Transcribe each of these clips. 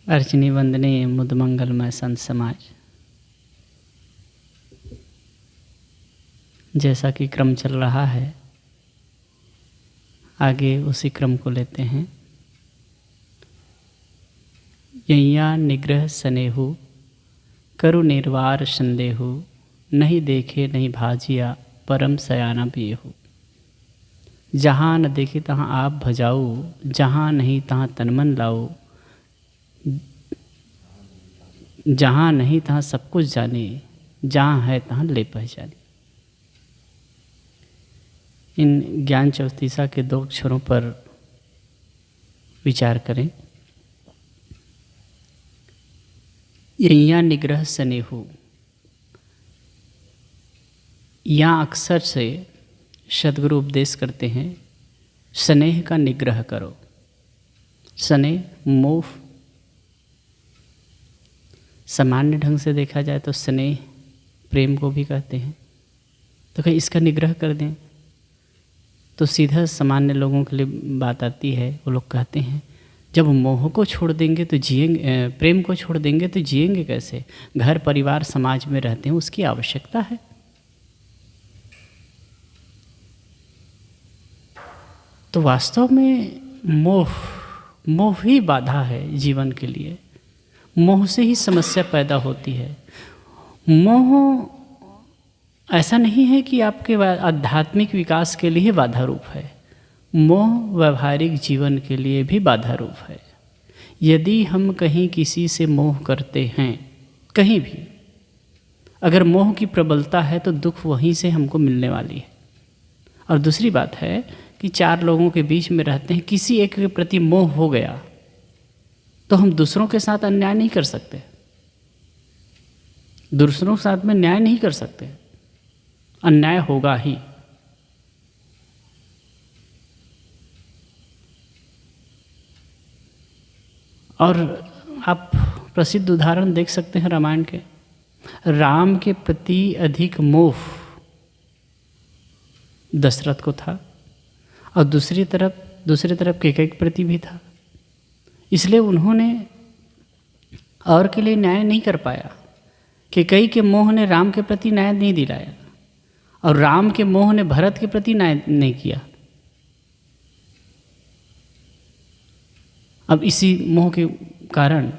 अर्चनी वंदनीय मुदमंगलमय संत समाज, जैसा कि क्रम चल रहा है आगे उसी क्रम को लेते हैं। यैया निग्रह स्नेहु करु निर्वार संदेहु, नहीं देखे नहीं भाजिया परम सयाना पियहु। जहाँ न देखे तहाँ आप भजाऊ, जहाँ नहीं तहाँ तनमन लाओ, जहाँ नहीं तहाँ सब कुछ जाने, जहाँ है तहाँ ले पहचाने। इन ज्ञान चौतीसा के दो अक्षरों पर विचार करें। यैया निग्रह स्नेहु, यहाँ अक्सर से सद्गुरु उपदेश करते हैं स्नेह का निग्रह करो। स्नेह मोह, सामान्य ढंग से देखा जाए तो स्नेह प्रेम को भी कहते हैं, तो कहीं इसका निग्रह कर दें तो सीधा सामान्य लोगों के लिए बात आती है। वो लोग कहते हैं जब मोह को छोड़ देंगे तो जिएंगे, प्रेम को छोड़ देंगे तो जिएंगे कैसे? घर परिवार समाज में रहते हैं, उसकी आवश्यकता है। तो वास्तव में मोह ही बाधा है जीवन के लिए। मोह से ही समस्या पैदा होती है। मोह ऐसा नहीं है कि आपके आध्यात्मिक विकास के लिए बाधा रूप है, मोह व्यवहारिक जीवन के लिए भी बाधा रूप है। यदि हम कहीं किसी से मोह करते हैं, कहीं भी अगर मोह की प्रबलता है तो दुख वहीं से हमको मिलने वाली है। और दूसरी बात है कि चार लोगों के बीच में रहते हैं, किसी एक के प्रति मोह हो गया तो हम दूसरों के साथ अन्याय नहीं कर सकते, दूसरों के साथ में न्याय नहीं कर सकते, अन्याय होगा ही। और आप प्रसिद्ध उदाहरण देख सकते हैं रामायण के। राम के प्रति अधिक मोह दशरथ को था और दूसरी तरफ कैकेयी के प्रति भी था। इसलिए उन्होंने और के लिए न्याय नहीं कर पाया। कैकेयी के मोह ने राम के प्रति न्याय नहीं दिलाया और राम के मोह ने भरत के प्रति न्याय नहीं किया। अब इसी मोह के कारण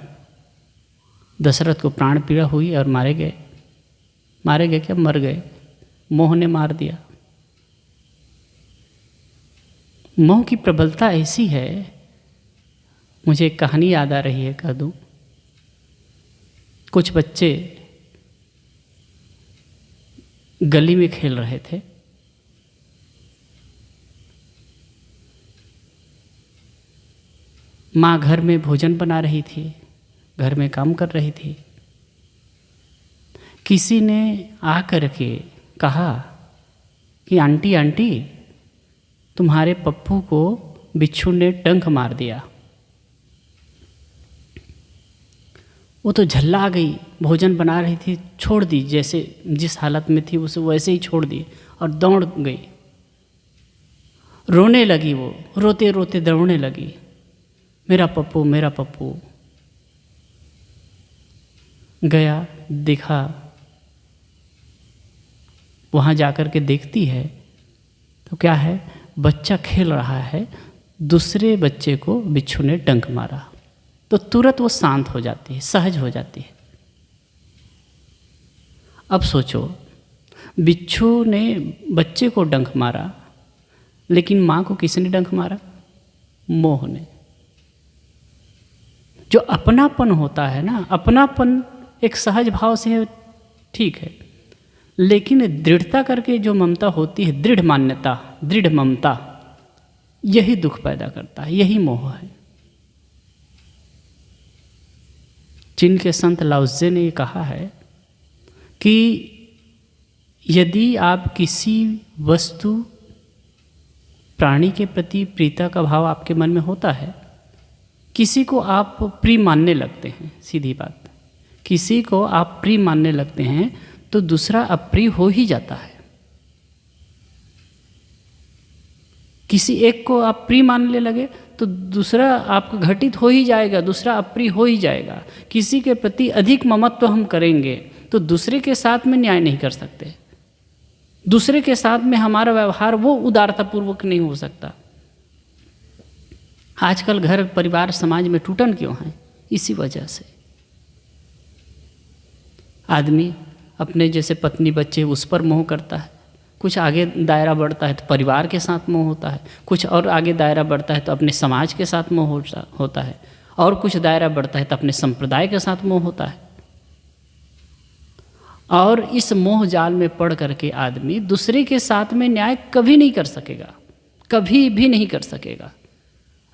दशरथ को प्राण पीड़ा हुई और मारे गए क्या, मर गए। मोह ने मार दिया। मोह की प्रबलता ऐसी है, मुझे एक कहानी याद आ रही है, कह दूँ। कुछ बच्चे गली में खेल रहे थे। माँ घर में भोजन बना रही थी, घर में काम कर रही थी। किसी ने आकर के कहा कि आंटी आंटी, तुम्हारे पप्पू को बिच्छू ने डंक मार दिया। वो तो झल्ला गई, भोजन बना रही थी, छोड़ दी, जैसे जिस हालत में थी उसे वैसे ही छोड़ दी और दौड़ गई। रोने लगी, वो रोते रोते दौड़ने लगी, मेरा पप्पू मेरा पप्पू। गया, देखा, वहाँ जाकर के देखती है तो क्या है, बच्चा खेल रहा है, दूसरे बच्चे को बिच्छू ने डंक मारा। तो तुरंत वो शांत हो जाती है, सहज हो जाती है। अब सोचो, बिच्छू ने बच्चे को डंक मारा, लेकिन माँ को किसने डंक मारा? मोह ने। जो अपनापन होता है ना, अपनापन एक सहज भाव से ठीक है, लेकिन दृढ़ता करके जो ममता होती है, दृढ़ मान्यता, दृढ़ ममता, यही दुख पैदा करता है, यही मोह है। चीन के संत लाओत्से ने ये कहा है कि यदि आप किसी वस्तु प्राणी के प्रति प्रीता का भाव आपके मन में होता है, किसी को आप प्रिय मानने लगते हैं, सीधी बात, किसी को आप प्रिय मानने लगते हैं तो दूसरा अप्रिय हो ही जाता है। किसी एक को आप प्रिय मानने लगे तो दूसरा आपको घटित हो ही जाएगा, दूसरा अप्रिय हो ही जाएगा। किसी के प्रति अधिक ममत्व हम करेंगे तो दूसरे के साथ में न्याय नहीं कर सकते, दूसरे के साथ में हमारा व्यवहार वो उदारतापूर्वक नहीं हो सकता। आजकल घर परिवार समाज में टूटन क्यों है? इसी वजह से। आदमी अपने जैसे पत्नी बच्चे उस पर मोह करता है, कुछ आगे दायरा बढ़ता है तो परिवार के साथ मोह होता है, कुछ और आगे दायरा बढ़ता है तो अपने समाज के साथ मोह होता है, और कुछ दायरा बढ़ता है तो अपने संप्रदाय के साथ मोह होता है। और इस मोह जाल में पड़ करके आदमी दूसरे के साथ में न्याय कभी नहीं कर सकेगा, कभी भी नहीं कर सकेगा।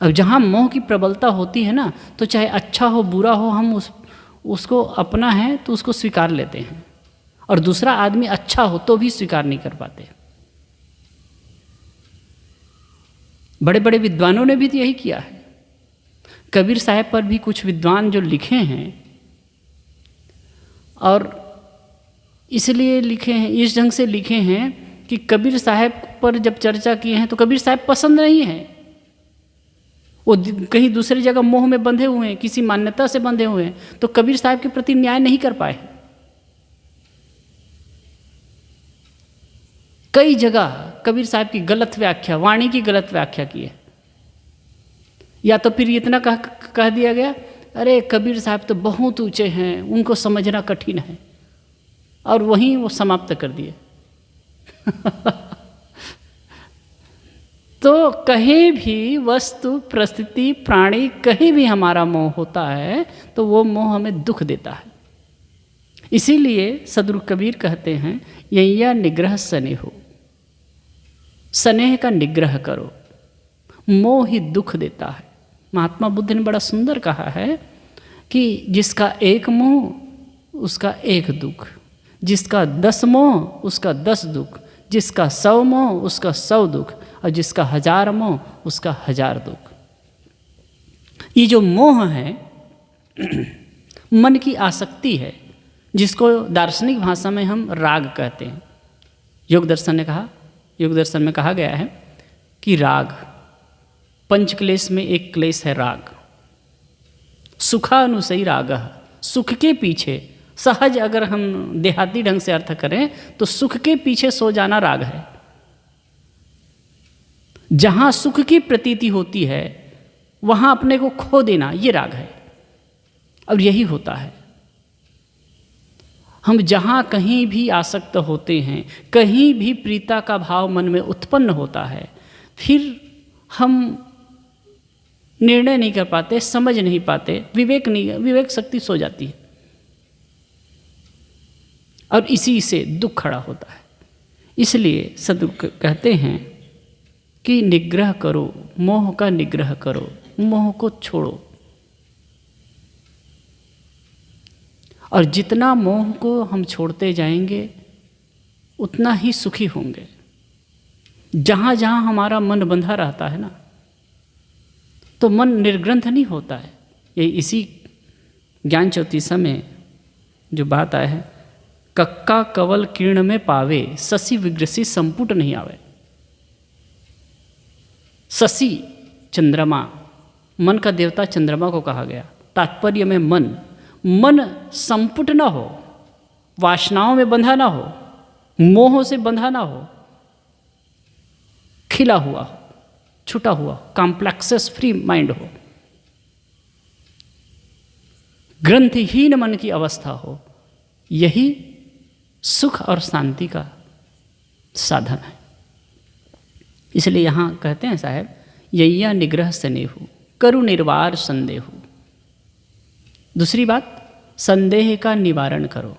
अब जहाँ मोह की प्रबलता होती है ना, तो चाहे अच्छा हो बुरा हो, हम उसको अपना है तो उसको स्वीकार लेते हैं, और दूसरा आदमी अच्छा हो तो भी स्वीकार नहीं कर पाते। बड़े बड़े विद्वानों ने भी तो यही किया है। कबीर साहब पर भी कुछ विद्वान जो लिखे हैं, और इसलिए लिखे हैं, इस ढंग से लिखे हैं कि कबीर साहब पर जब चर्चा किए हैं तो कबीर साहब पसंद नहीं है, वो कहीं दूसरी जगह मोह में बंधे हुए हैं, किसी मान्यता से बंधे हुए हैं, तो कबीर साहब के प्रति न्याय नहीं कर पाए। कई जगह कबीर साहब की गलत व्याख्या, वाणी की गलत व्याख्या की है। या तो फिर इतना कह दिया गया, अरे कबीर साहब तो बहुत ऊंचे हैं, उनको समझना कठिन है, और वहीं वो समाप्त कर दिए। तो कहीं भी वस्तु, परिस्थिति, प्राणी, कहीं भी हमारा मोह होता है तो वो मोह हमें दुख देता है। इसीलिए सदगुरु कबीर कहते हैं, यैया निग्रह स्नेहो, स्नेह का निग्रह करो, मोह ही दुख देता है। महात्मा बुद्ध ने बड़ा सुंदर कहा है कि जिसका एक मोह उसका एक दुख, जिसका 10 मोह उसका 10 दुख, जिसका 100 मोह उसका 100 दुख, और जिसका 1000 मोह उसका 1000 दुख। ये जो मोह है मन की आसक्ति है, जिसको दार्शनिक भाषा में हम राग कहते हैं। योग दर्शन में कहा गया है कि राग, पंच क्लेश में एक क्लेश है राग। सुखानुसई राग, सुख के पीछे, सहज अगर हम देहाती ढंग से अर्थ करें तो सुख के पीछे सो जाना राग है। जहाँ सुख की प्रतीति होती है वहाँ अपने को खो देना, ये राग है। और यही होता है, हम जहाँ कहीं भी आसक्त होते हैं, कहीं भी प्रीता का भाव मन में उत्पन्न होता है, फिर हम निर्णय नहीं कर पाते, समझ नहीं पाते, विवेक शक्ति सो जाती है, और इसी से दुख खड़ा होता है। इसलिए सदगुरु कहते हैं कि निग्रह करो, मोह का निग्रह करो, मोह को छोड़ो। और जितना मोह को हम छोड़ते जाएंगे उतना ही सुखी होंगे। जहाँ जहाँ हमारा मन बंधा रहता है ना, तो मन निर्ग्रंथ नहीं होता है। ये इसी ज्ञान चौतीसा में जो बात आया है, कक्का कवल किरण में पावे, शशि विग्रसी संपुट नहीं आवे। शशि चंद्रमा, मन का देवता चंद्रमा को कहा गया। तात्पर्य में मन संपुट ना हो, वासनाओं में बंधा ना हो, मोह से बंधा ना हो, खिला हुआ हो, छुटा हुआ हो, कॉम्प्लेक्सेस फ्री माइंड हो, ग्रंथहीन मन की अवस्था हो। यही सुख और शांति का साधन है। इसलिए यहाँ कहते हैं साहब, यैया निग्रह स्नेहु, करु निर्वार संदेहु। दूसरी बात, संदेह का निवारण करो।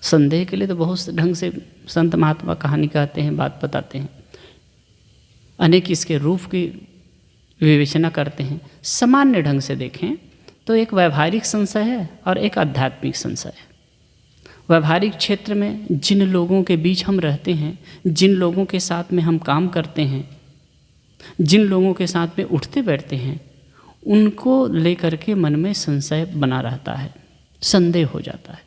संदेह के लिए तो बहुत ढंग से संत महात्मा कहानी कहते हैं, बात बताते हैं, अनेक इसके रूप की विवेचना करते हैं। सामान्य ढंग से देखें तो एक व्यावहारिक संशय है और एक आध्यात्मिक संशय है। व्यावहारिक क्षेत्र में जिन लोगों के बीच हम रहते हैं, जिन लोगों के साथ में हम काम करते हैं, जिन लोगों के साथ में उठते बैठते हैं, उनको लेकर के मन में संशय बना रहता है, संदेह हो जाता है।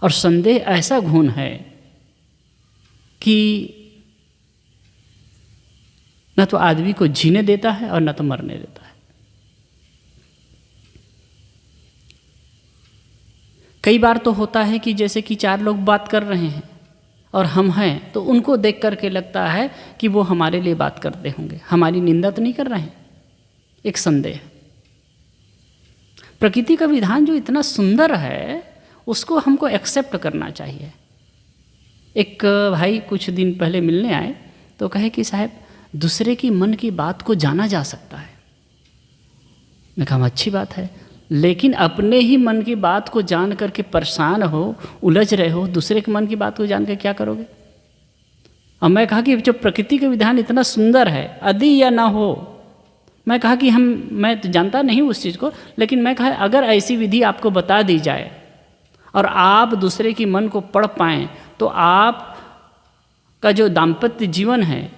और संदेह ऐसा गुण है कि न तो आदमी को जीने देता है और न तो मरने देता है। कई बार तो होता है कि जैसे कि 4 लोग बात कर रहे हैं और हम हैं, तो उनको देख करके लगता है कि वो हमारे लिए बात करते होंगे, हमारी निंदा तो नहीं कर रहे हैं। एक संदेह। प्रकृति का विधान जो इतना सुंदर है उसको हमको एक्सेप्ट करना चाहिए। एक भाई कुछ दिन पहले मिलने आए तो कहे कि साहब दूसरे की मन की बात को जाना जा सकता है। मैं कहा अच्छी बात है, लेकिन अपने ही मन की बात को जान करके परेशान हो, उलझ रहे हो, दूसरे के मन की बात को जान कर क्या करोगे। और मैं कहा कि जो प्रकृति का विधान इतना सुंदर है, यदि या ना हो, मैं कहा कि मैं तो जानता नहीं उस चीज़ को, लेकिन मैं कहा अगर ऐसी विधि आपको बता दी जाए और आप दूसरे की मन को पढ़ पाएँ तो आप का जो दाम्पत्य जीवन है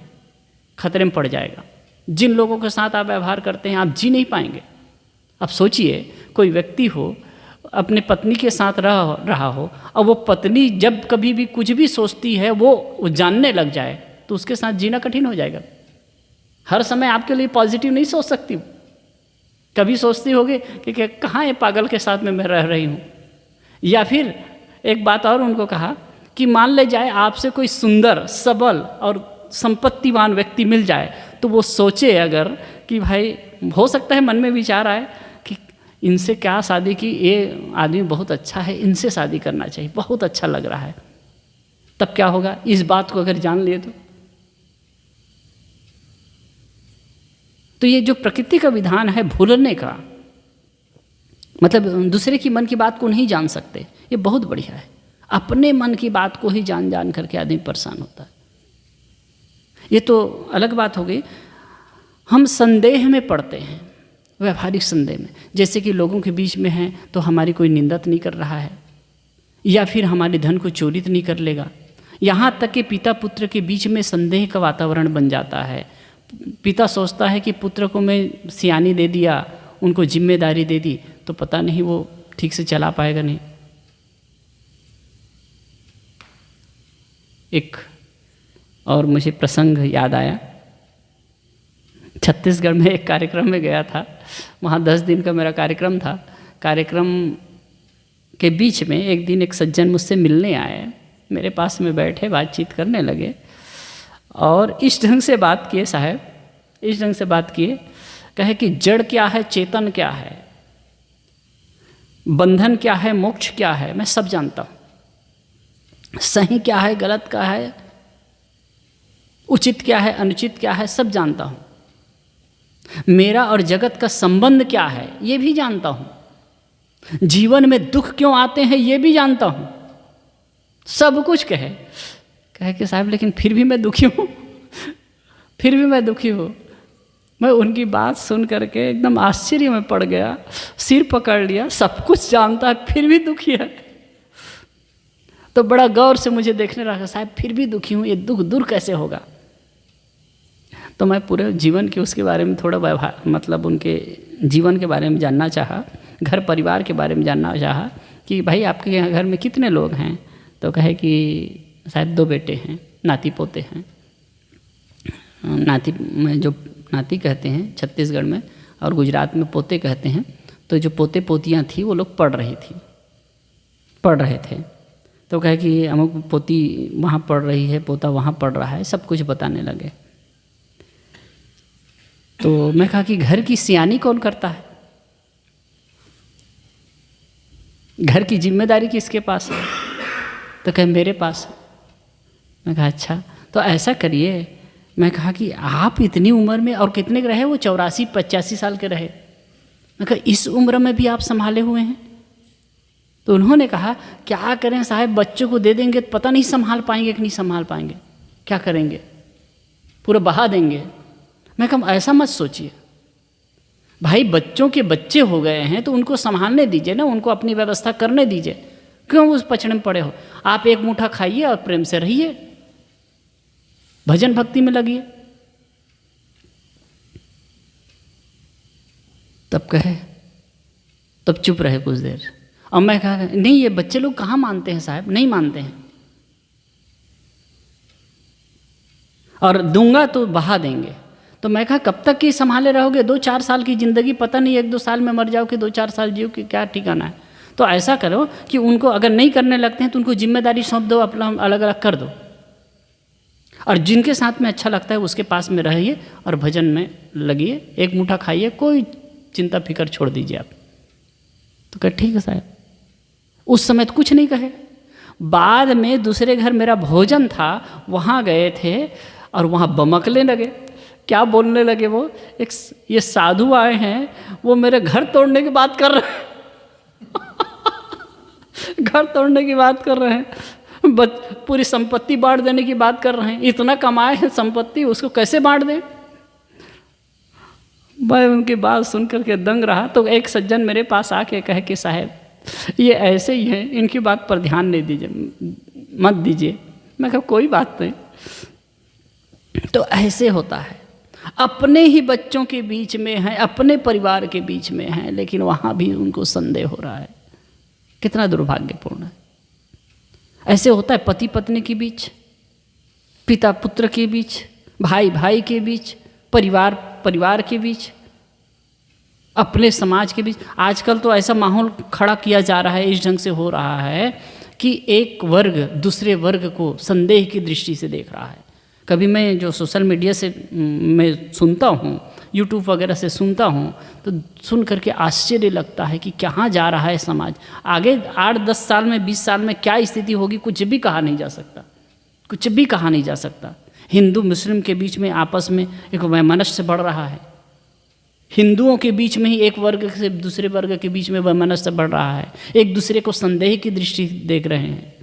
खतरे में पड़ जाएगा। जिन लोगों के साथ आप व्यवहार करते हैं आप जी नहीं पाएंगे। अब सोचिए कोई व्यक्ति हो अपने पत्नी के साथ रहा हो और वो पत्नी जब कभी भी कुछ भी सोचती है वो जानने लग जाए तो उसके साथ जीना कठिन हो जाएगा। हर समय आपके लिए पॉजिटिव नहीं सोच सकती। कभी सोचती होगी कि कहाँ ये पागल के साथ में मैं रह रही हूँ। या फिर एक बात और उनको कहा कि मान ले जाए आपसे कोई सुंदर सबल और संपत्तिवान व्यक्ति मिल जाए तो वो सोचे अगर कि भाई हो सकता है मन में विचार आए कि इनसे क्या शादी की, ये आदमी बहुत अच्छा है, इनसे शादी करना चाहिए, बहुत अच्छा लग रहा है। तब क्या होगा, इस बात को अगर जान लिए तो ये जो प्रकृति का विधान है भूलने का, मतलब दूसरे की मन की बात को नहीं जान सकते, ये बहुत बढ़िया है। अपने मन की बात को ही जान करके आदमी परेशान होता है। ये तो अलग बात हो गई। हम संदेह में पड़ते हैं, व्यवहारिक संदेह में, जैसे कि लोगों के बीच में हैं तो हमारी कोई निंदा तो नहीं कर रहा है, या फिर हमारे धन को चोरी तो नहीं कर लेगा। यहाँ तक कि पिता पुत्र के बीच में संदेह का वातावरण बन जाता है। पिता सोचता है कि पुत्र को मैं सियानी दे दिया, उनको जिम्मेदारी दे दी, तो पता नहीं वो ठीक से चला पाएगा नहीं। एक और मुझे प्रसंग याद आया। छत्तीसगढ़ में एक कार्यक्रम में गया था, वहाँ 10 दिन का मेरा कार्यक्रम था। कार्यक्रम के बीच में एक दिन एक सज्जन मुझसे मिलने आए, मेरे पास में बैठे, बातचीत करने लगे और इस ढंग से बात किए साहब, इस ढंग से बात किए, कहे कि जड़ क्या है, चेतन क्या है, बंधन क्या है, मोक्ष क्या है, मैं सब जानता हूँ। सही क्या है, गलत क्या है, उचित क्या है, अनुचित क्या है, सब जानता हूँ। मेरा और जगत का संबंध क्या है, ये भी जानता हूँ। जीवन में दुख क्यों आते हैं, ये भी जानता हूँ। सब कुछ कहे कि साहब लेकिन फिर भी मैं दुखी हूँ, फिर भी मैं दुखी हूँ। मैं उनकी बात सुन करके एकदम आश्चर्य में पड़ गया, सिर पकड़ लिया। सब कुछ जानता है फिर भी दुखी है। तो बड़ा गौर से मुझे देखने लगा, साहब फिर भी दुखी हूँ, ये दुख दूर कैसे होगा। तो मैं पूरे जीवन के उसके बारे में थोड़ा व्यवहार, मतलब उनके जीवन के बारे में जानना चाहा, घर परिवार के बारे में जानना चाहा कि भाई आपके यहाँ घर में कितने लोग हैं। तो कहे कि शायद 2 बेटे हैं, नाती पोते हैं। नाती में जो नाती कहते हैं छत्तीसगढ़ में, और गुजरात में पोते कहते हैं। तो जो पोते पोतियाँ थी वो लोग पढ़ रहे थे। तो कहे कि अमुक पोती वहाँ पढ़ रही है, पोता वहाँ पढ़ रहा है, सब कुछ बताने लगे। तो मैं कहा कि घर की सियानी कौन करता है, घर की जिम्मेदारी किसके पास है। तो कहे मेरे पास है। मैं कहा अच्छा, तो ऐसा करिए। मैं कहा कि आप इतनी उम्र में, और कितने के रहे वो, 84-85 साल के रहे। मैं कहा इस उम्र में भी आप संभाले हुए हैं। तो उन्होंने कहा क्या करें साहब, बच्चों को दे देंगे तो पता नहीं संभाल पाएंगे कि नहीं संभाल पाएंगे, क्या करेंगे, पूरा बहा देंगे। मैं कहा ऐसा मत सोचिए भाई, बच्चों के बच्चे हो गए हैं तो उनको संभालने दीजिए ना, उनको अपनी व्यवस्था करने दीजिए, क्यों उस पचड़े में पड़े हो। आप एक मुट्ठा खाइए और प्रेम से रहिए, भजन भक्ति में लगिए। तब चुप रहे कुछ देर। और मैं कहा नहीं, ये बच्चे लोग कहाँ मानते हैं साहब, नहीं मानते हैं, और दूंगा तो बहा देंगे। तो मैं कहा कब तक ये संभाले रहोगे, 2-4 साल की ज़िंदगी, पता नहीं 1-2 साल में मर जाओ कि 2-4 साल जियो कि क्या ठिकाना है। तो ऐसा करो कि उनको अगर नहीं करने लगते हैं तो उनको जिम्मेदारी सौंप दो, अपना अलग अलग कर दो, और जिनके साथ में अच्छा लगता है उसके पास में रहिए और भजन में लगिए, एक मुट्ठा खाइए, कोई चिंता फिक्र छोड़ दीजिए आप। तो कहे ठीक है साहब। उस समय तो कुछ नहीं कहे। बाद में दूसरे घर मेरा भोजन था, वहाँ गए थे और वहाँ बमकने लगे। क्या बोलने लगे वो, एक ये साधु आए हैं, वो मेरे घर तोड़ने की बात कर रहे हैं घर तोड़ने की बात कर रहे हैं, पूरी संपत्ति बांट देने की बात कर रहे हैं। इतना कमाए हैं संपत्ति, उसको कैसे बांट दें। मैं उनकी बात सुन करके दंग रहा। तो एक सज्जन मेरे पास आके कहे कि साहब ये ऐसे ही हैं, इनकी बात पर ध्यान नहीं दीजिए, मत दीजिए। मैं कहा कोई बात नहीं। तो ऐसे होता है, अपने ही बच्चों के बीच में हैं, अपने परिवार के बीच में हैं, लेकिन वहाँ भी उनको संदेह हो रहा है। कितना दुर्भाग्यपूर्ण है। ऐसे होता है पति पत्नी के बीच, पिता पुत्र के बीच, भाई भाई के बीच, परिवार परिवार के बीच, अपने समाज के बीच। आजकल तो ऐसा माहौल खड़ा किया जा रहा है, इस ढंग से हो रहा है कि एक वर्ग दूसरे वर्ग को संदेह की दृष्टि से देख रहा है। कभी मैं जो सोशल मीडिया से मैं सुनता हूँ, यूट्यूब वगैरह से सुनता हूँ, तो सुन करके आश्चर्य लगता है कि कहाँ जा रहा है समाज। आगे 8-10 साल में, 20 साल में क्या स्थिति होगी कुछ भी कहा नहीं जा सकता, कुछ भी कहा नहीं जा सकता। हिंदू मुस्लिम के बीच में आपस में एक वैमनस्य बढ़ रहा है। हिंदुओं के बीच में ही एक वर्ग से दूसरे वर्ग के बीच में वैमनस्य बढ़ रहा है। एक दूसरे को संदेह की दृष्टि देख रहे हैं।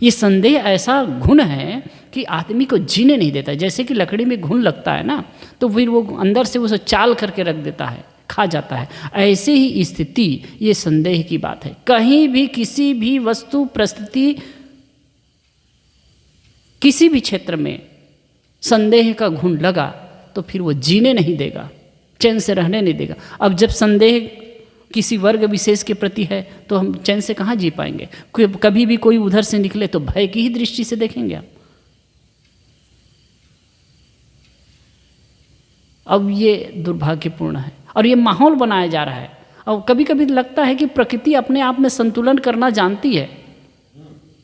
ये संदेह ऐसा घुन है कि आदमी को जीने नहीं देता। जैसे कि लकड़ी में घुन लगता है ना, तो फिर वो अंदर से उसे चाल करके रख देता है, खा जाता है। ऐसे ही स्थिति ये संदेह की बात है। कहीं भी किसी भी वस्तु परिस्थिति, किसी भी क्षेत्र में संदेह का घुन लगा तो फिर वो जीने नहीं देगा, चैन से रहने नहीं देगा। अब जब संदेह किसी वर्ग विशेष के प्रति है तो हम चैन से कहाँ जी पाएंगे। कभी भी कोई उधर से निकले तो भय की ही दृष्टि से देखेंगे आप। अब ये दुर्भाग्यपूर्ण है और ये माहौल बनाया जा रहा है। और कभी कभी लगता है कि प्रकृति अपने आप में संतुलन करना जानती है।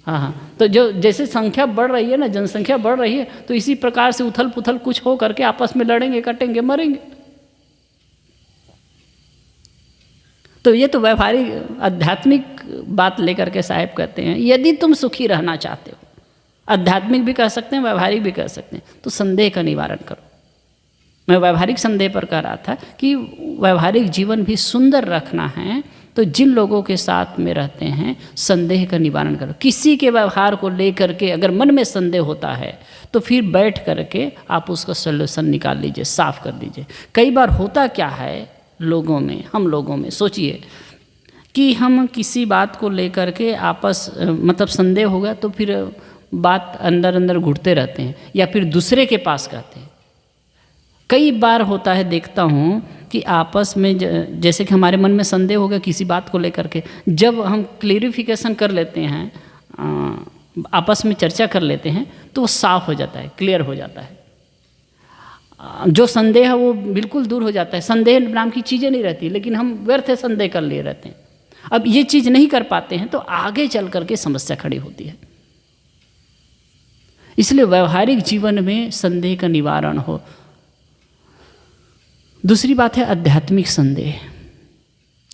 हाँ, तो जो जैसे संख्या बढ़ रही है ना, जनसंख्या बढ़ रही है, तो इसी प्रकार से उथल पुथल कुछ हो करके आपस में लड़ेंगे, कटेंगे, मरेंगे। तो ये तो व्यवहारिक आध्यात्मिक बात लेकर के साहब कहते हैं, यदि तुम सुखी रहना चाहते हो, आध्यात्मिक भी कह सकते हैं, व्यवहारिक भी कह सकते हैं, तो संदेह का निवारण करो। मैं व्यवहारिक संदेह पर कह रहा था कि व्यवहारिक जीवन भी सुंदर रखना है, तो जिन लोगों के साथ में रहते हैं संदेह का निवारण करो। किसी के व्यवहार को लेकर के अगर मन में संदेह होता है तो फिर बैठ करके आप उसका सॉल्यूशन निकाल लीजिए, साफ कर दीजिए। कई बार होता क्या है लोगों में, हम लोगों में, सोचिए कि हम किसी बात को लेकर के आपस मतलब संदेह होगा तो फिर बात अंदर अंदर घुटते रहते हैं या फिर दूसरे के पास कहते हैं। कई बार होता है, देखता हूँ कि आपस में जैसे कि हमारे मन में संदेह होगा किसी बात को लेकर के, जब हम क्लियरिफिकेशन कर लेते हैं, आपस में चर्चा कर लेते हैं, तो वो साफ हो जाता है, क्लियर हो जाता है। जो संदेह है वो बिल्कुल दूर हो जाता है। संदेह नाम की चीज़ें नहीं रहती, लेकिन हम व्यर्थ संदेह कर लिए रहते हैं। अब ये चीज़ नहीं कर पाते हैं तो आगे चल करके समस्या खड़ी होती है। इसलिए व्यवहारिक जीवन में संदेह का निवारण हो। दूसरी बात है आध्यात्मिक संदेह।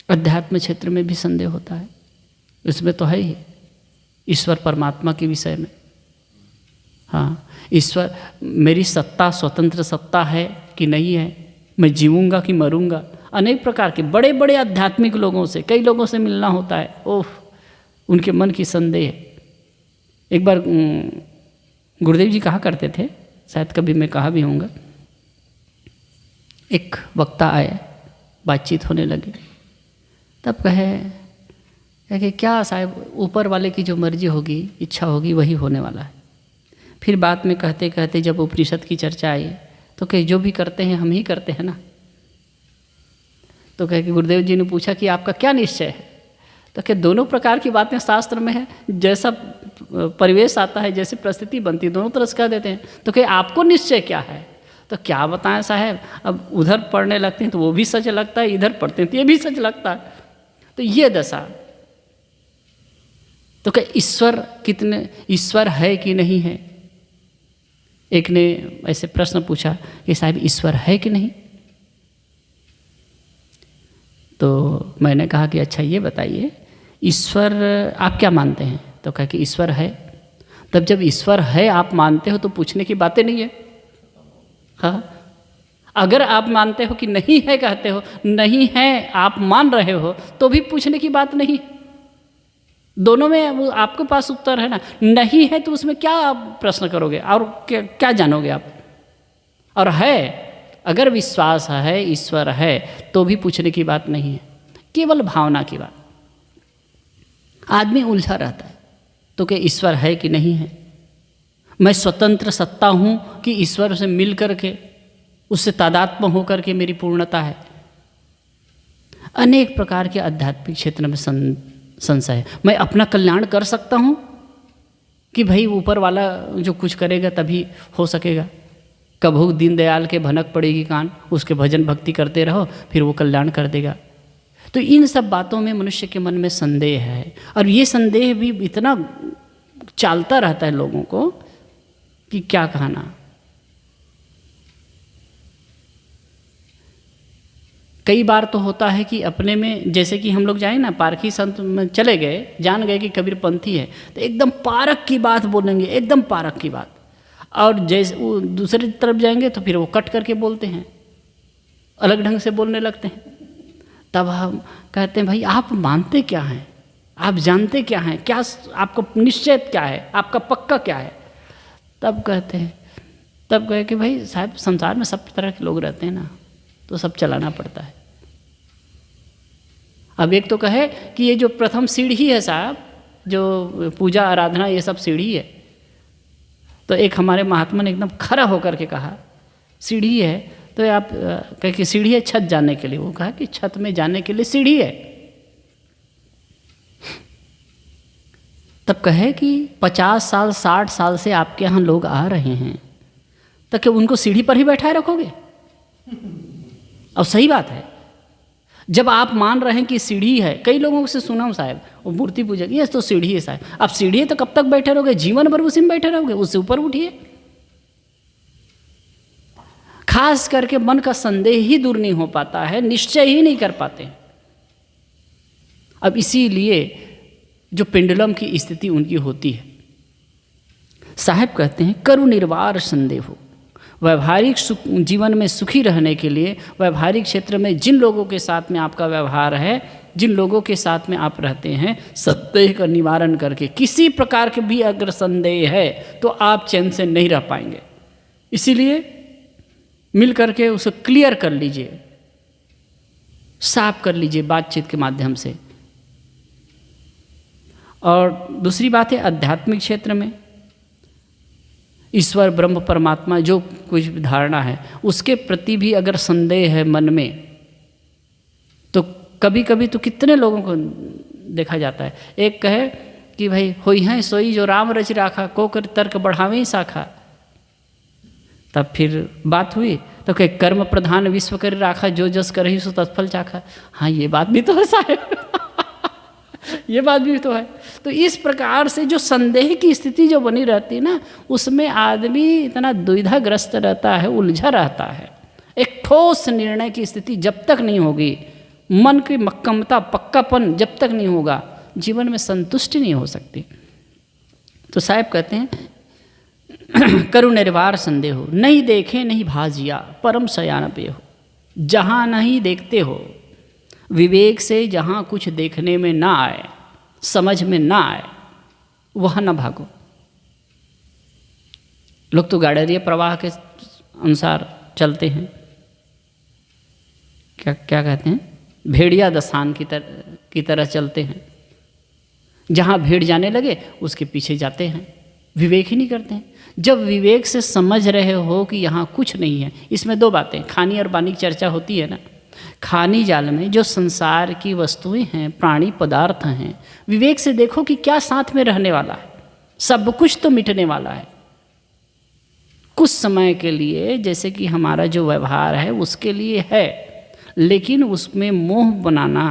अध्यात्म क्षेत्र में भी संदेह होता है, इसमें तो है ही, ईश्वर परमात्मा के विषय में। हाँ, ईश्वर, मेरी सत्ता स्वतंत्र सत्ता है कि नहीं है, मैं जीऊँगा कि मरूँगा। अनेक प्रकार के बड़े बड़े आध्यात्मिक लोगों से, कई लोगों से मिलना होता है, ओह उनके मन की संदेह। एक बार गुरुदेव जी कहा करते थे, शायद कभी मैं कहा भी होऊंगा, एक वक्ता आए, बातचीत होने लगी, तब कहे कि क्या साहब, ऊपर वाले की जो मर्जी होगी, इच्छा होगी, वही होने वाला है। फिर बात में कहते कहते जब उपनिषद की चर्चा आई तो कहे जो भी करते हैं हम ही करते हैं ना। तो कहे कि गुरुदेव जी ने पूछा कि आपका क्या निश्चय है। तो कहे दोनों प्रकार की बातें शास्त्र में है, जैसा परिवेश आता है, जैसी परिस्थिति बनती है, दोनों तरह से कह देते हैं। तो कहे आपको निश्चय क्या है। तो क्या बताएं साहब, अब उधर पढ़ने लगते हैं तो वो भी सच लगता है, इधर पढ़ते हैं तो ये भी सच लगता है। तो ये दशा। तो क्या ईश्वर है कि नहीं है? एक ने ऐसे प्रश्न पूछा कि साहब ईश्वर है कि नहीं? तो मैंने कहा कि अच्छा ये बताइए, ईश्वर आप क्या मानते हैं? तो कहा कि ईश्वर है। तब जब ईश्वर है आप मानते हो तो पूछने की बातें नहीं है। हाँ, अगर आप मानते हो कि नहीं है, कहते हो नहीं है, आप मान रहे हो, तो भी पूछने की बात नहीं। दोनों में वो आपके पास उत्तर है ना। नहीं है तो उसमें क्या आप प्रश्न करोगे और क्या जानोगे आप? और है, अगर विश्वास है ईश्वर है तो भी पूछने की बात नहीं है, केवल भावना की बात। आदमी उलझा रहता है तो क्या ईश्वर है कि नहीं है? मैं स्वतंत्र सत्ता हूँ कि ईश्वर से मिल करके उससे तादात्म्य होकर के मेरी पूर्णता है? अनेक प्रकार के आध्यात्मिक क्षेत्र में संशय है। मैं अपना कल्याण कर सकता हूँ कि भाई ऊपर वाला जो कुछ करेगा तभी हो सकेगा। कभू दीनदयाल के भनक पड़ेगी कान, उसके भजन भक्ति करते रहो, फिर वो कल्याण कर देगा। तो इन सब बातों में मनुष्य के मन में संदेह है, और ये संदेह भी इतना चालता रहता है लोगों को कि क्या कहना। कई बार तो होता है कि अपने में, जैसे कि हम लोग जाए ना पारखी संत में चले गए, जान गए कि कबीरपंथी है, तो एकदम पारक की बात बोलेंगे, एकदम पारक की बात। और जैसे वो दूसरी तरफ जाएंगे तो फिर वो कट करके बोलते हैं, अलग ढंग से बोलने लगते हैं। तब हम कहते हैं भाई आप मानते क्या हैं, आप जानते क्या हैं, क्या आपका निश्चय क्या है, आपका पक्का क्या है? तब कहे कि भाई साहब संसार में सब तरह के लोग रहते हैं ना, तो सब चलाना पड़ता है। अब एक तो कहे कि ये जो प्रथम सीढ़ी है साहब, जो पूजा आराधना ये सब सीढ़ी है, तो एक हमारे महात्मा ने एकदम खड़ा होकर के कहा सीढ़ी है, तो आप कहे कि सीढ़ी है छत जाने के लिए। वो कहा कि छत में जाने के लिए सीढ़ी है। तब कहे कि 50 साल 60 साल से आपके यहाँ लोग आ रहे हैं, तो क्या उनको सीढ़ी पर ही बैठाए रखोगे? अब सही बात है, जब आप मान रहे हैं कि सीढ़ी है, कई लोगों से सुना हूँ साहब वो मूर्ति पूजा की, ये तो सीढ़ी है साहब। अब सीढ़ी है तो कब तक बैठे रहोगे? जीवन भर उसी में बैठे रहोगे? उससे ऊपर उठिए। खास करके मन का संदेह ही दूर नहीं हो पाता है, निश्चय ही नहीं कर पाते। अब इसीलिए जो पेंडुलम की स्थिति उनकी होती है। साहब कहते हैं करु निर्वार संदेह हो। व्यवहारिक जीवन में सुखी रहने के लिए व्यवहारिक क्षेत्र में जिन लोगों के साथ में आपका व्यवहार है, जिन लोगों के साथ में आप रहते हैं, संदेह का निवारण करके, किसी प्रकार के भी अगर संदेह है तो आप चैन से नहीं रह पाएंगे। इसीलिए मिल करके उसे क्लियर कर लीजिए, साफ कर लीजिए बातचीत के माध्यम से। और दूसरी बात है आध्यात्मिक क्षेत्र में ईश्वर ब्रह्म परमात्मा जो कुछ भी धारणा है उसके प्रति भी अगर संदेह है मन में, तो कभी कभी तो कितने लोगों को देखा जाता है। एक कहे कि भाई होई हैं सोई जो राम रच राखा, को कर तर्क बढ़ावे शाखा। तब फिर बात हुई तो कहे कर्म प्रधान विश्व कर राखा, जो जस करही सो तत्फल चाखा। हाँ ये बात भी तो ऐसा है ये बात भी तो है। तो इस प्रकार से जो संदेह की स्थिति जो बनी रहती है ना, उसमें आदमी इतना दुविधाग्रस्त रहता है, उलझा रहता है। एक ठोस निर्णय की स्थिति जब तक नहीं होगी, मन की मक्कमता पक्कापन जब तक नहीं होगा, जीवन में संतुष्टि नहीं हो सकती। तो साहब कहते हैं करु निर्वार संदेह हो, नहीं देखे नहीं भाजिया परम शयान पे हो। जहाँ नहीं देखते हो, विवेक से जहाँ कुछ देखने में ना आए, समझ में ना आए, वह न भागो। लोग तो गाड़िया प्रवाह के अनुसार चलते हैं, क्या कहते हैं, भेड़िया दसान की तरह चलते हैं। जहाँ भीड़ जाने लगे उसके पीछे जाते हैं, विवेक ही नहीं करते हैं। जब विवेक से समझ रहे हो कि यहाँ कुछ नहीं है, इसमें दो बातें, खानी और बानी की चर्चा होती है ना। खानी जाल में जो संसार की वस्तुएं हैं, प्राणी पदार्थ हैं, विवेक से देखो कि क्या साथ में रहने वाला है। सब कुछ तो मिटने वाला है, कुछ समय के लिए, जैसे कि हमारा जो व्यवहार है उसके लिए है, लेकिन उसमें मोह बनाना,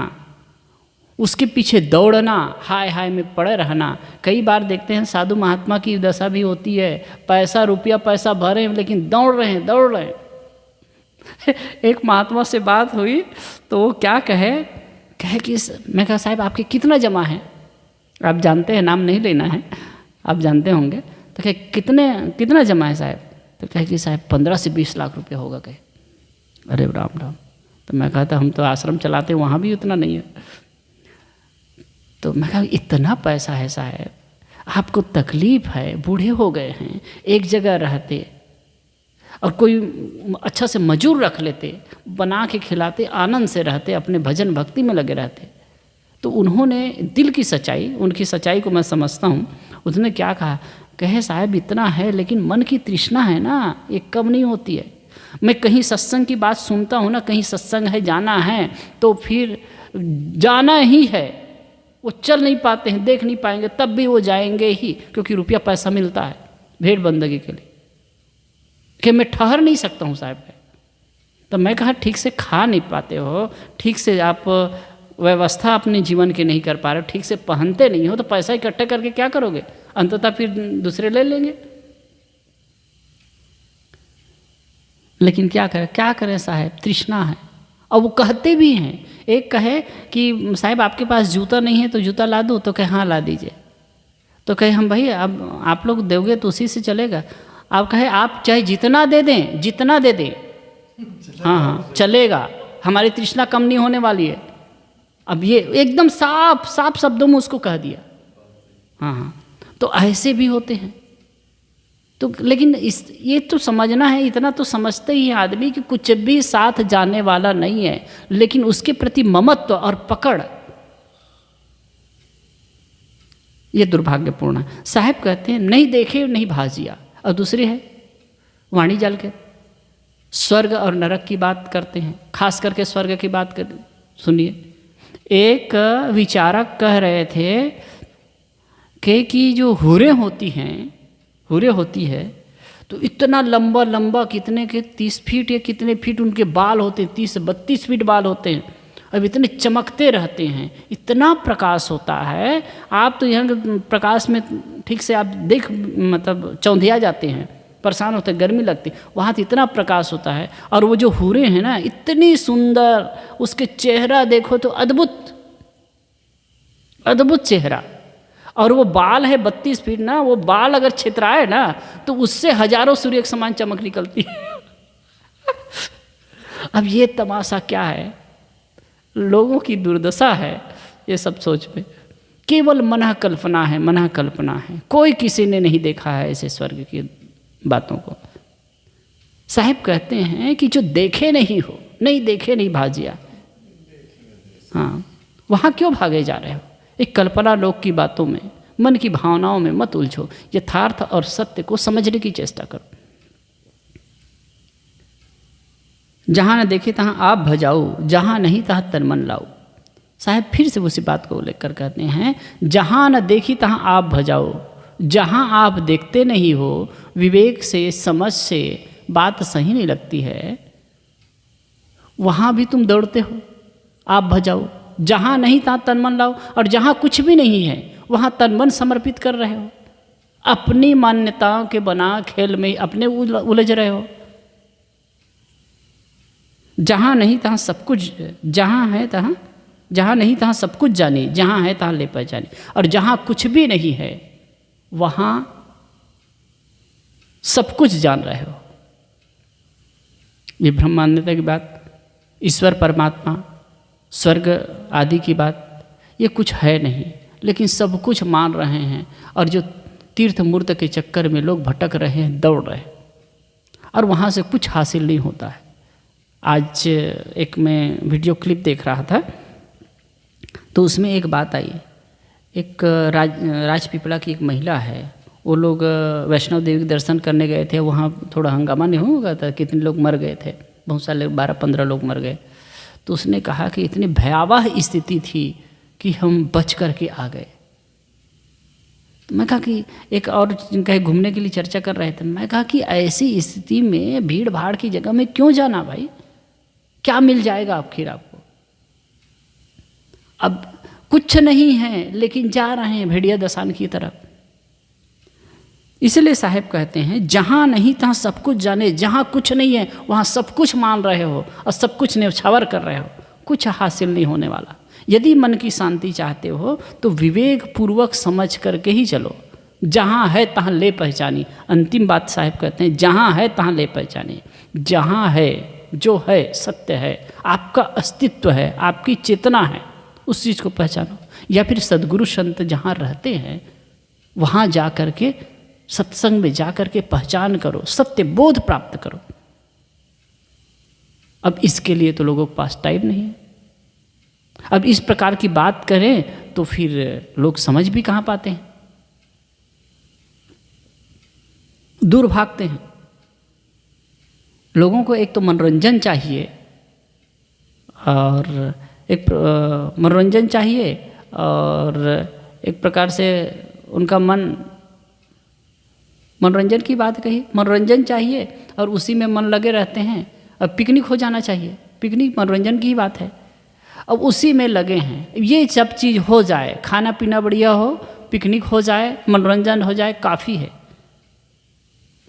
उसके पीछे दौड़ना, हाय हाय में पड़े रहना। कई बार देखते हैं साधु महात्मा की दशा भी होती है, पैसा रुपया पैसा भरे लेकिन दौड़ रहे हैं। एक महात्मा से बात हुई तो वो क्या कहे कि मैं कहा साहब आपके कितना जमा है, आप जानते हैं, नाम नहीं लेना है, आप जानते होंगे। तो कहे कितना जमा है साहब? तो कहे कि साहब 15 से 20 लाख रुपया होगा। कहे अरे राम राम। तो मैं कहा था हम तो आश्रम चलाते वहाँ भी उतना नहीं है। तो मैं कहा इतना पैसा है साहब, आपको तकलीफ़ है, बूढ़े हो गए हैं, एक जगह रहते और कोई अच्छा से मजूर रख लेते, बना के खिलाते, आनंद से रहते, अपने भजन भक्ति में लगे रहते। तो उन्होंने दिल की सच्चाई, उनकी सच्चाई को मैं समझता हूँ, उसने क्या कहा, कहे साहब इतना है लेकिन मन की तृष्णा है ना, ये कम नहीं होती है। मैं कहीं सत्संग की बात सुनता हूँ ना, कहीं सत्संग है, जाना है, तो फिर जाना ही है। वो चल नहीं पाते हैं, देख नहीं पाएंगे, तब भी वो जाएंगे ही, क्योंकि रुपया पैसा मिलता है भेड़ बंदगी के लिए, कि मैं ठहर नहीं सकता हूँ साहब। तो मैं कहा ठीक से खा नहीं पाते हो, ठीक से आप व्यवस्था अपने जीवन की नहीं कर पा रहे हो, ठीक से पहनते नहीं हो, तो पैसा इकट्ठे करके क्या करोगे? अंततः फिर दूसरे ले लेंगे। लेकिन क्या करें साहब, तृष्णा है। और वो कहते भी हैं, एक कहे कि साहब आपके पास जूता नहीं है तो जूता ला दूँ, तो कहे हाँ ला दीजिए। तो कहे हम भाई अब आप लोग दोगे तो उसी से चलेगा। आप कहे आप चाहे जितना दे दें, हाँ चलेगा, हमारी तृष्णा कम नहीं होने वाली है। अब ये एकदम साफ शब्दों में उसको कह दिया। हाँ, तो ऐसे भी होते हैं। तो लेकिन ये तो समझना है, इतना तो समझते ही आदमी कि कुछ भी साथ जाने वाला नहीं है, लेकिन उसके प्रति ममत्व और पकड़, ये दुर्भाग्यपूर्ण है। साहब कहते हैं नहीं देखे नहीं भाजिया। और दूसरी है वाणी जाल के, स्वर्ग और नरक की बात करते हैं, खास करके स्वर्ग की बात कर सुनिए। एक विचारक कह रहे थे कि जो हुरे होती है तो इतना लंबा कितने के 30 फीट या कितने फीट उनके बाल होते हैं, 30 से 32 फीट बाल होते हैं, अब इतने चमकते रहते हैं, इतना प्रकाश होता है, आप तो यहाँ प्रकाश में ठीक से आप मतलब चौंधिया जाते हैं, परेशान होते, गर्मी लगती, वहाँ तो इतना प्रकाश होता है। और वो जो हुरे हैं ना, इतनी सुंदर, उसके चेहरा देखो तो अद्भुत चेहरा, और वो बाल है 32 फीट ना, वो बाल अगर छितराए ना तो उससे हजारों सूर्य के समान चमक निकलती है। अब ये तमाशा क्या है, लोगों की दुर्दशा है ये सब सोच में। केवल मन कल्पना है, कोई किसी ने नहीं देखा है ऐसे स्वर्ग की बातों को। साहिब कहते हैं कि जो देखे नहीं भाजिया। हाँ, वहाँ क्यों भागे जा रहे हो? एक कल्पना लोक की बातों में, मन की भावनाओं में मत उलझो, यथार्थ और सत्य को समझने की चेष्टा करो। जहाँ न देखे तहाँ आप भजाओ, जहाँ नहीं तहाँ तन मन लाओ। साहब फिर से उसी बात को लेकर कहते हैं, जहाँ न देखी तहाँ आप भजाओ, जहाँ आप देखते नहीं हो, विवेक से समझ से बात सही नहीं लगती है, वहाँ भी तुम दौड़ते हो, आप भजाओ। जहाँ नहीं तहाँ तन मन लाओ, और जहाँ कुछ भी नहीं है वहाँ तन मन समर्पित कर रहे हो, अपनी मान्यताओं के बना खेल में अपने उलझ रहे हो। जहाँ नहीं तहाँ सब कुछ, जहाँ नहीं तहाँ सब कुछ जाने, जहाँ है तहाँ ले पहचाने। और जहाँ कुछ भी नहीं है वहाँ सब कुछ जान रहे हो। ये ब्रह्म मान्यता की बात, ईश्वर परमात्मा स्वर्ग आदि की बात, ये कुछ है नहीं, लेकिन सब कुछ मान रहे हैं। और जो तीर्थ मूर्त के चक्कर में लोग भटक रहे हैं, दौड़ रहे हैं, और वहाँ से कुछ हासिल नहीं होता है। आज एक मैं वीडियो क्लिप देख रहा था, तो उसमें एक बात आई, एक राजपीपला की एक महिला है, वो लोग वैष्णव देवी के दर्शन करने गए थे, वहाँ थोड़ा हंगामा नहीं हो गया था, कितने लोग मर गए थे, बहुत सारे 12-15 लोग मर गए। तो उसने कहा कि इतनी भयावह स्थिति थी कि हम बच करके आ गए। मैं कहा कि एक और कहीं घूमने के लिए चर्चा कर रहे थे, मैं कहा कि ऐसी स्थिति में भीड़ भाड़ की जगह में क्यों जाना भाई, क्या मिल जाएगा आखिर आपको। अब कुछ नहीं है लेकिन जा रहे हैं भेड़िया दसान की तरफ। इसलिए साहब कहते हैं जहाँ नहीं तहाँ सब कुछ जाने, जहाँ कुछ नहीं है वहाँ सब कुछ मान रहे हो और सब कुछ न्यौछावर कर रहे हो, कुछ हासिल नहीं होने वाला। यदि मन की शांति चाहते हो तो विवेक पूर्वक समझ करके ही चलो। जहाँ है तहाँ ले पहचानी, अंतिम बात साहब कहते हैं जहाँ है तहाँ ले पहचानी। जहाँ है, जो है सत्य है, आपका अस्तित्व है, आपकी चेतना है, उस चीज़ को पहचानो। या फिर सद्गुरु संत जहाँ रहते हैं वहाँ जा कर के, सत्संग में जा कर के पहचान करो, सत्य बोध प्राप्त करो। अब इसके लिए तो लोगों के पास टाइम नहीं है। अब इस प्रकार की बात करें तो फिर लोग समझ भी कहाँ पाते हैं, दूर भागते हैं। लोगों को एक तो मनोरंजन चाहिए, और एक मनोरंजन चाहिए और एक प्रकार से उनका मन, मनोरंजन की बात कही, मनोरंजन चाहिए और उसी में मन लगे रहते हैं। अब पिकनिक हो जाना चाहिए, पिकनिक मनोरंजन की ही बात है, अब उसी में लगे हैं। ये सब चीज़ हो जाए, खाना पीना बढ़िया हो, पिकनिक हो जाए, मनोरंजन हो जाए, काफ़ी है।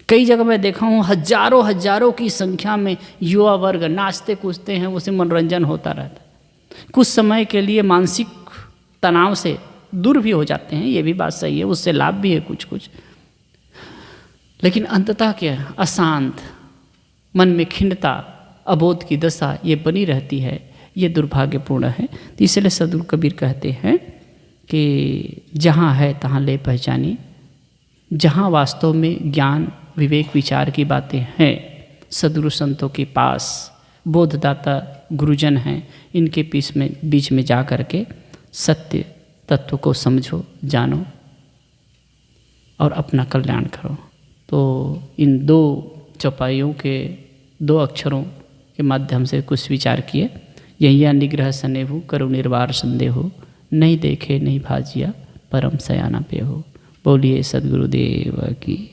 कई जगह मैं देखा हूँ हजारों की संख्या में युवा वर्ग नाचते कूदते हैं, उसे मनोरंजन होता रहता है। कुछ समय के लिए मानसिक तनाव से दूर भी हो जाते हैं, ये भी बात सही है, उससे लाभ भी है कुछ कुछ। लेकिन अंततः क्या, अशांत मन में खिन्नता, अबोध की दशा ये बनी रहती है, ये दुर्भाग्यपूर्ण है। तो इसलिए सद्गुरु कबीर कहते हैं कि जहाँ है तहाँ ले पहचानी। जहाँ वास्तव में ज्ञान विवेक विचार की बातें हैं, सद्गुरु संतों के पास बोधदाता गुरुजन हैं, इनके बीच में जा कर के सत्य तत्व को समझो, जानो और अपना कल्याण करो। तो इन दो चौपाइयों के, दो अक्षरों के माध्यम से कुछ विचार किए। यही निग्रह सनेहु करु निर्वार संदेहो, नहीं देखे नहीं भाजिया परम सयाना पे हो। बोलिए सद्गुरुदेव की।